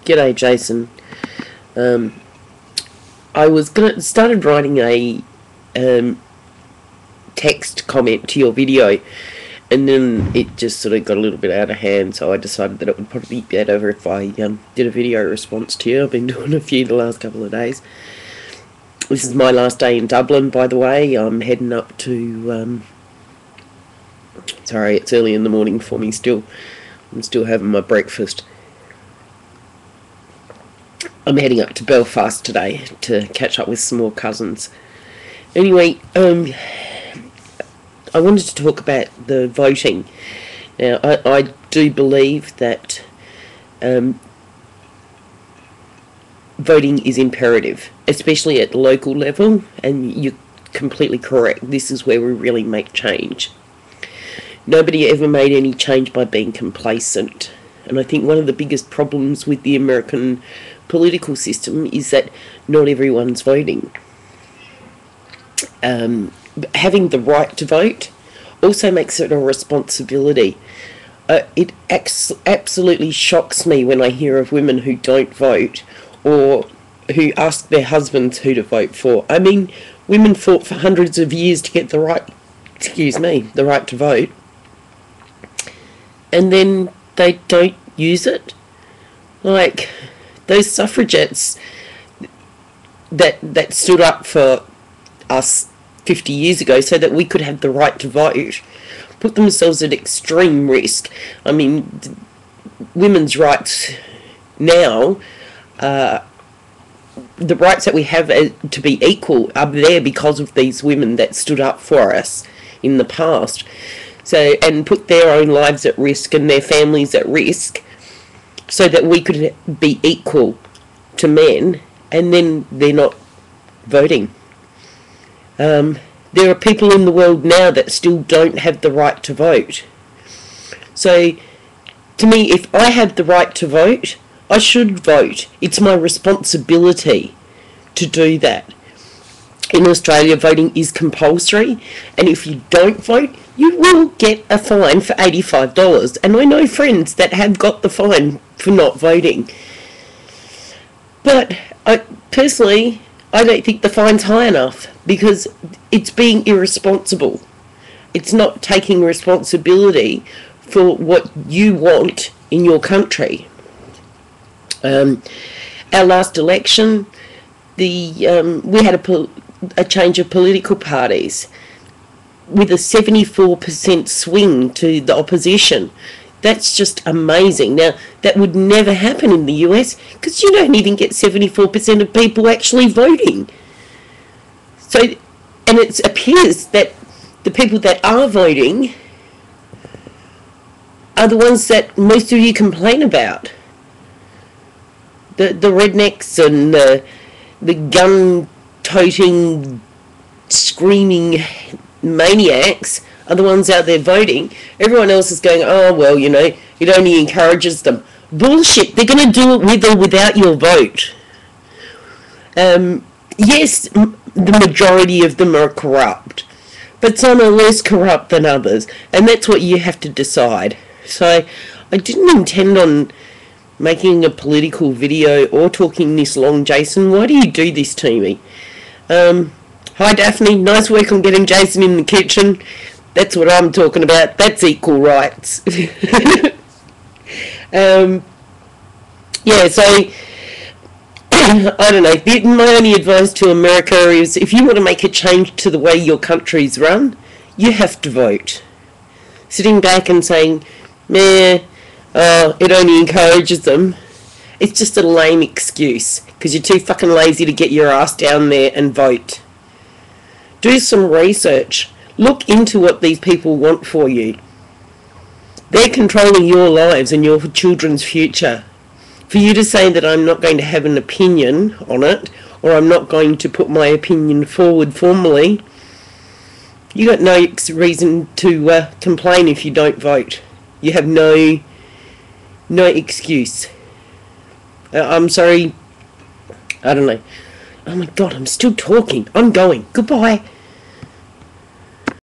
G'day, Jason. I was started writing a text comment to your video, and then it just sort of got a little bit out of hand, so I decided that it would probably be better if I did a video response to you. I've been doing a few the last couple of days. This is my last day in Dublin, by the way. I'm heading up to... sorry, it's early in the morning for me still. I'm still having my breakfast. I'm heading up to Belfast today to catch up with some more cousins. Anyway, I wanted to talk about the voting. Now, I do believe that voting is imperative, especially at the local level, and you're completely correct. This is where we really make change. Nobody ever made any change by being complacent. And I think one of the biggest problems with the American political system is that not everyone's voting. Having the right to vote also makes it a responsibility. It absolutely shocks me when I hear of women who don't vote or who ask their husbands who to vote for. I mean, women fought for hundreds of years to get the right to vote, and then they don't use it. Like those suffragettes that stood up for us 50 years ago so that we could have the right to vote, put themselves at extreme risk. I mean, women's rights now, the rights that we have to be equal are there because of these women that stood up for us in the past. So, and put their own lives at risk and their families at risk so that we could be equal to men, and then they're not voting. There are people in the world now that still don't have the right to vote. So, to me, if I have the right to vote, I should vote. It's my responsibility to do that. In Australia, voting is compulsory, and if you don't vote, you will get a fine for $85. And I know friends that have got the fine for not voting. But personally, I don't think the fine's high enough, because it's being irresponsible. It's not taking responsibility for what you want in your country. Our last election, we had a change of political parties with a 74% swing to the opposition. That's just amazing. Now, that would never happen in the US because you don't even get 74% of people actually voting. So, and it appears that the people that are voting are the ones that most of you complain about. The rednecks and the gun-toting, screaming maniacs are the ones out there voting. Everyone else is going, oh, well, you know, it only encourages them. Bullshit. They're going to do it with or without your vote. Yes, the majority of them are corrupt, but some are less corrupt than others, and that's what you have to decide. So I didn't intend on making a political video or talking this long, Jason. Why do you do this to me? Hi, Daphne. Nice work on getting Jason in the kitchen. That's what I'm talking about. That's equal rights. Yeah, so I don't know. My only advice to America is if you want to make a change to the way your country's run, you have to vote. Sitting back and saying, meh, it only encourages them, it's just a lame excuse because you're too fucking lazy to get your ass down there and vote. Do some research. Look into what these people want for you. They're controlling your lives and your children's future. For you to say that I'm not going to have an opinion on it, or I'm not going to put my opinion forward formally, you got no reason to complain if you don't vote. You have no excuse. I'm sorry. I don't know. Oh my God, I'm still talking. I'm going. Goodbye.